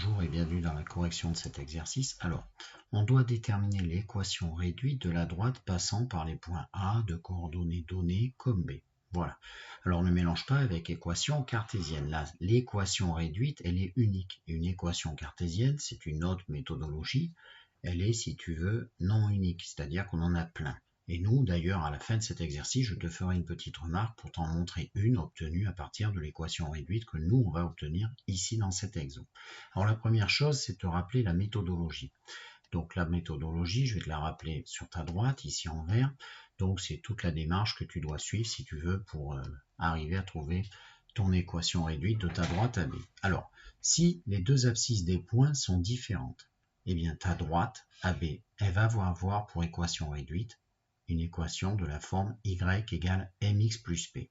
Bonjour et bienvenue dans la correction de cet exercice. Alors, on doit déterminer l'équation réduite de la droite passant par les points A de coordonnées données comme B. Voilà. Alors, ne mélange pas avec équation cartésienne. Là, l'équation réduite, elle est unique. Une équation cartésienne, c'est une autre méthodologie. Elle est, si tu veux, non unique, c'est-à-dire qu'on en a plein. Et nous, d'ailleurs, à la fin de cet exercice, je te ferai une petite remarque pour t'en montrer une obtenue à partir de l'équation réduite que nous, on va obtenir ici dans cet exo. Alors, la première chose, c'est de te rappeler la méthodologie. Donc, la méthodologie, je vais te la rappeler sur ta droite, ici en vert. Donc, c'est toute la démarche que tu dois suivre, si tu veux, pour arriver à trouver ton équation réduite de ta droite à B. Alors, si les deux abscisses des points sont différentes, eh bien, ta droite AB, elle va avoir pour équation réduite une équation de la forme y égale mx plus p.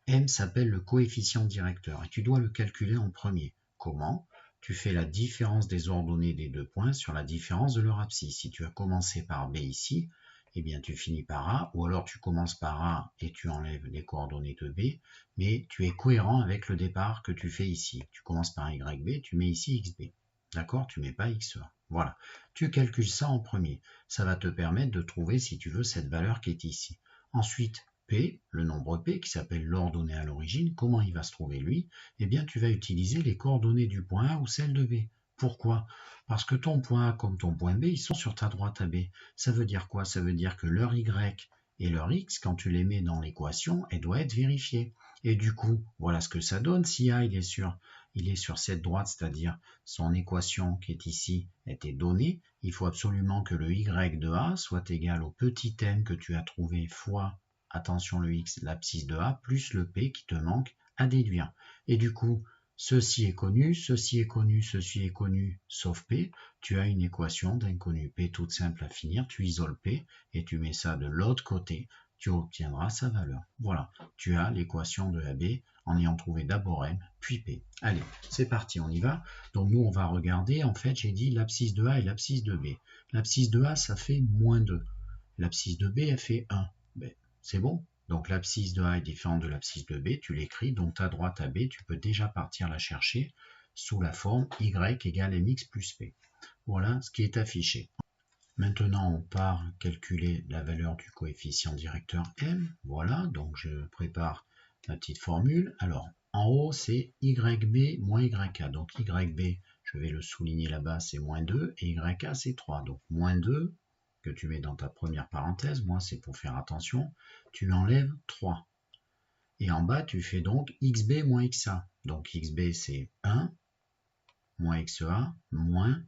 M s'appelle le coefficient directeur et tu dois le calculer en premier. Comment? Tu fais la différence des ordonnées des deux points sur la différence de leur abscisse. Si tu as commencé par B ici, eh bien tu finis par A, ou alors tu commences par A et tu enlèves les coordonnées de B, mais tu es cohérent avec le départ que tu fais ici. Tu commences par YB, tu mets ici XB. D'accord? Tu ne mets pas XA. Voilà. Tu calcules ça en premier. Ça va te permettre de trouver, si tu veux, cette valeur qui est ici. Ensuite, P, le nombre P, qui s'appelle l'ordonnée à l'origine, comment il va se trouver lui? Eh bien, tu vas utiliser les coordonnées du point A ou celles de B. Pourquoi? Parce que ton point A comme ton point B, ils sont sur ta droite AB. Ça veut dire quoi? Ça veut dire que leur Y et leur X, quand tu les mets dans l'équation, elles doivent être vérifiées. Et du coup, voilà ce que ça donne. Si A, il est sur cette droite, c'est-à-dire son équation qui est ici était donnée, il faut absolument que le Y de A soit égal au petit m que tu as trouvé fois, attention le X, l'abscisse de A, plus le P qui te manque à déduire. Et du coup, ceci est connu, ceci est connu, ceci est connu, sauf P. Tu as une équation d'inconnu P toute simple à finir, tu isoles P et tu mets ça de l'autre côté, tu obtiendras sa valeur. Voilà, tu as l'équation de AB en ayant trouvé d'abord M, puis P. Allez, c'est parti, on y va. Donc nous, on va regarder, en fait, j'ai dit l'abscisse de A et l'abscisse de B. L'abscisse de A, ça fait moins 2. L'abscisse de B, elle fait 1. Ben, c'est bon. Donc l'abscisse de A est différente de l'abscisse de B, tu l'écris, donc ta droite à B, tu peux déjà partir la chercher sous la forme Y égale mx plus P. Voilà ce qui est affiché. Maintenant, on part calculer la valeur du coefficient directeur M. Voilà, donc je prépare ma petite formule. Alors, en haut, c'est YB moins YA. Donc YB, je vais le souligner là-bas, c'est moins 2, et YA, c'est 3. Donc moins 2, que tu mets dans ta première parenthèse, moi c'est pour faire attention, tu enlèves 3. Et en bas, tu fais donc XB moins XA. Donc XB, c'est 1, moins XA, moins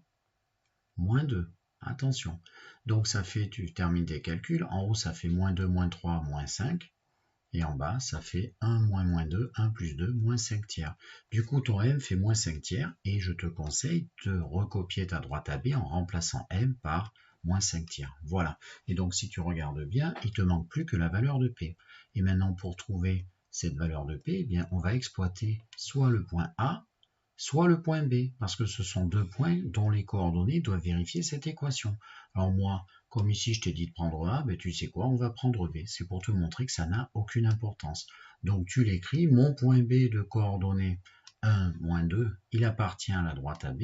2. Attention. Donc ça fait, tu termines tes calculs, en haut ça fait moins 2, moins 3, moins 5, et en bas ça fait 1 moins 2, 1 plus 2, moins 5 tiers. Du coup ton M fait moins 5 tiers, et je te conseille de recopier ta droite AB en remplaçant M par moins 5 tiers. Voilà. Et donc si tu regardes bien, il ne te manque plus que la valeur de P. Et maintenant pour trouver cette valeur de P, eh bien, on va exploiter soit le point A, soit le point B, parce que ce sont deux points dont les coordonnées doivent vérifier cette équation. Alors moi, comme ici je t'ai dit de prendre A, ben tu sais quoi, on va prendre B. C'est pour te montrer que ça n'a aucune importance. Donc tu l'écris, mon point B de coordonnées 1, moins 2, il appartient à la droite AB.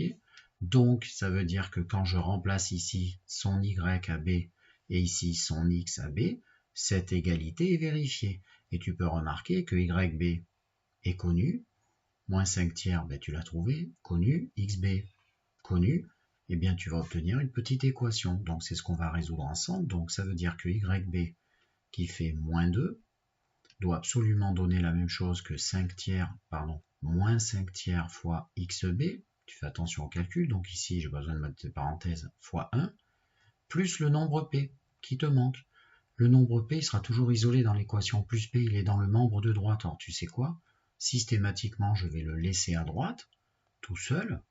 Donc ça veut dire que quand je remplace ici son Y à B et ici son X à B, cette égalité est vérifiée. Et tu peux remarquer que YB est connu, moins 5 tiers, ben tu l'as trouvé, connu, XB, connu, et bien tu vas obtenir une petite équation. Donc c'est ce qu'on va résoudre ensemble. Donc ça veut dire que YB qui fait moins 2 doit absolument donner la même chose que 5 tiers, pardon, moins 5 tiers fois XB. Tu fais attention au calcul, donc ici j'ai besoin de mettre des parenthèses fois 1, plus le nombre P qui te manque. Le nombre P sera toujours isolé dans l'équation, plus P il est dans le membre de droite. Alors tu sais quoi? Systématiquement, je vais le laisser à droite, tout seul,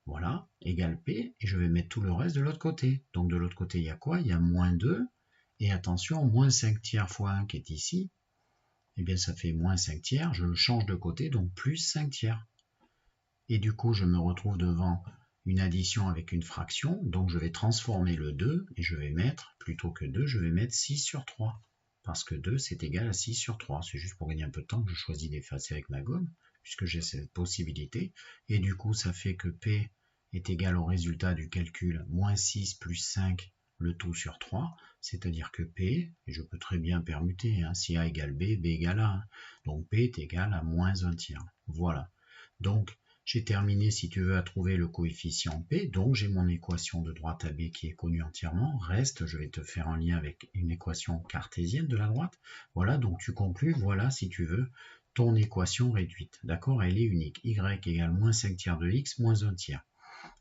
voilà, égal P, et je vais mettre tout le reste de l'autre côté. Donc de l'autre côté, il y a quoi? Il y a moins 2, et attention, moins 5 tiers fois 1 qui est ici, et bien ça fait moins 5 tiers, je le change de côté, donc plus 5 tiers. Et du coup, je me retrouve devant une addition avec une fraction, donc je vais transformer le 2, et je vais mettre, plutôt que 2, je vais mettre 6 sur 3. Parce que 2, c'est égal à 6 sur 3. C'est juste pour gagner un peu de temps que je choisis d'effacer avec ma gomme, puisque j'ai cette possibilité. Et du coup, ça fait que P est égal au résultat du calcul moins 6 plus 5 le tout sur 3, c'est-à-dire que P, et je peux très bien permuter, hein, si A égale B, B égale A, hein, donc P est égal à moins 1 tiers. Voilà. Donc, j'ai terminé, si tu veux, à trouver le coefficient P, donc j'ai mon équation de droite AB qui est connue entièrement. Reste, je vais te faire un lien avec une équation cartésienne de la droite. Voilà, donc tu conclus, voilà, si tu veux, ton équation réduite. D'accord, elle est unique. Y égale moins 5 tiers de X, moins 1 tiers.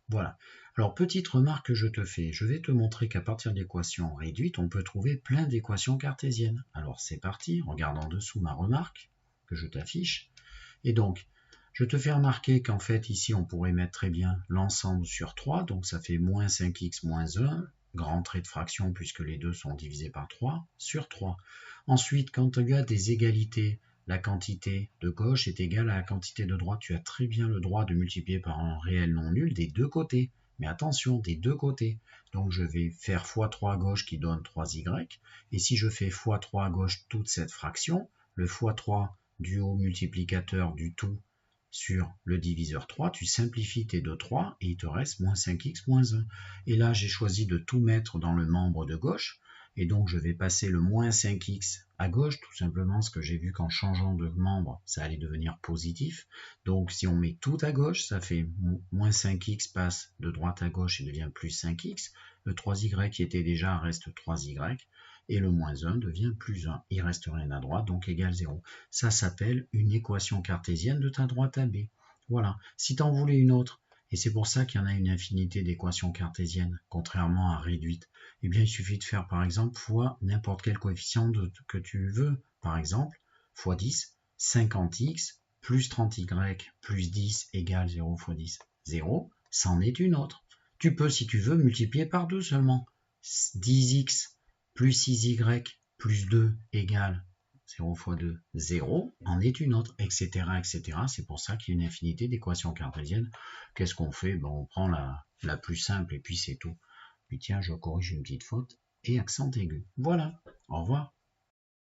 Voilà. Alors, petite remarque que je te fais, je vais te montrer qu'à partir d'équations réduites, on peut trouver plein d'équations cartésiennes. Alors, c'est parti, regarde en dessous ma remarque que je t'affiche. Et donc, je te fais remarquer qu'en fait, ici, on pourrait mettre très bien l'ensemble sur 3, donc ça fait moins 5x moins 1, grand trait de fraction puisque les deux sont divisés par 3, sur 3. Ensuite, quand il y a des égalités, la quantité de gauche est égale à la quantité de droite. Tu as très bien le droit de multiplier par un réel non nul des deux côtés. Mais attention, des deux côtés. Donc je vais faire x3 à gauche qui donne 3y. Et si je fais x3 à gauche toute cette fraction, le x3 du haut multiplicateur du tout sur le diviseur 3, tu simplifies tes 2 3 et il te reste moins 5x moins 1. Et là, j'ai choisi de tout mettre dans le membre de gauche. Et donc, je vais passer le moins 5x à gauche, tout simplement parce que j'ai vu qu'en changeant de membre, ça allait devenir positif. Donc, si on met tout à gauche, ça fait moins 5x passe de droite à gauche et devient plus 5x. Le 3y qui était déjà reste 3y. Et le moins 1 devient plus 1. Il reste rien à droite, donc égal 0. Ça s'appelle une équation cartésienne de ta droite AB. Voilà. Si tu en voulais une autre, et c'est pour ça qu'il y en a une infinité d'équations cartésiennes, contrairement à réduite, eh bien il suffit de faire par exemple fois n'importe quel coefficient que tu veux. Par exemple, fois 10, 50x plus 30y plus 10 égale 0 fois 10, 0, c'en est une autre. Tu peux, si tu veux, multiplier par 2 seulement. 10x plus 6y plus 2 égale 0 fois 2, 0, en est une autre, etc. etc. C'est pour ça qu'il y a une infinité d'équations cartésiennes. Qu'est-ce qu'on fait? Ben, on prend la plus simple et puis c'est tout. Puis tiens, je corrige une petite faute et accent aigu. Voilà, au revoir.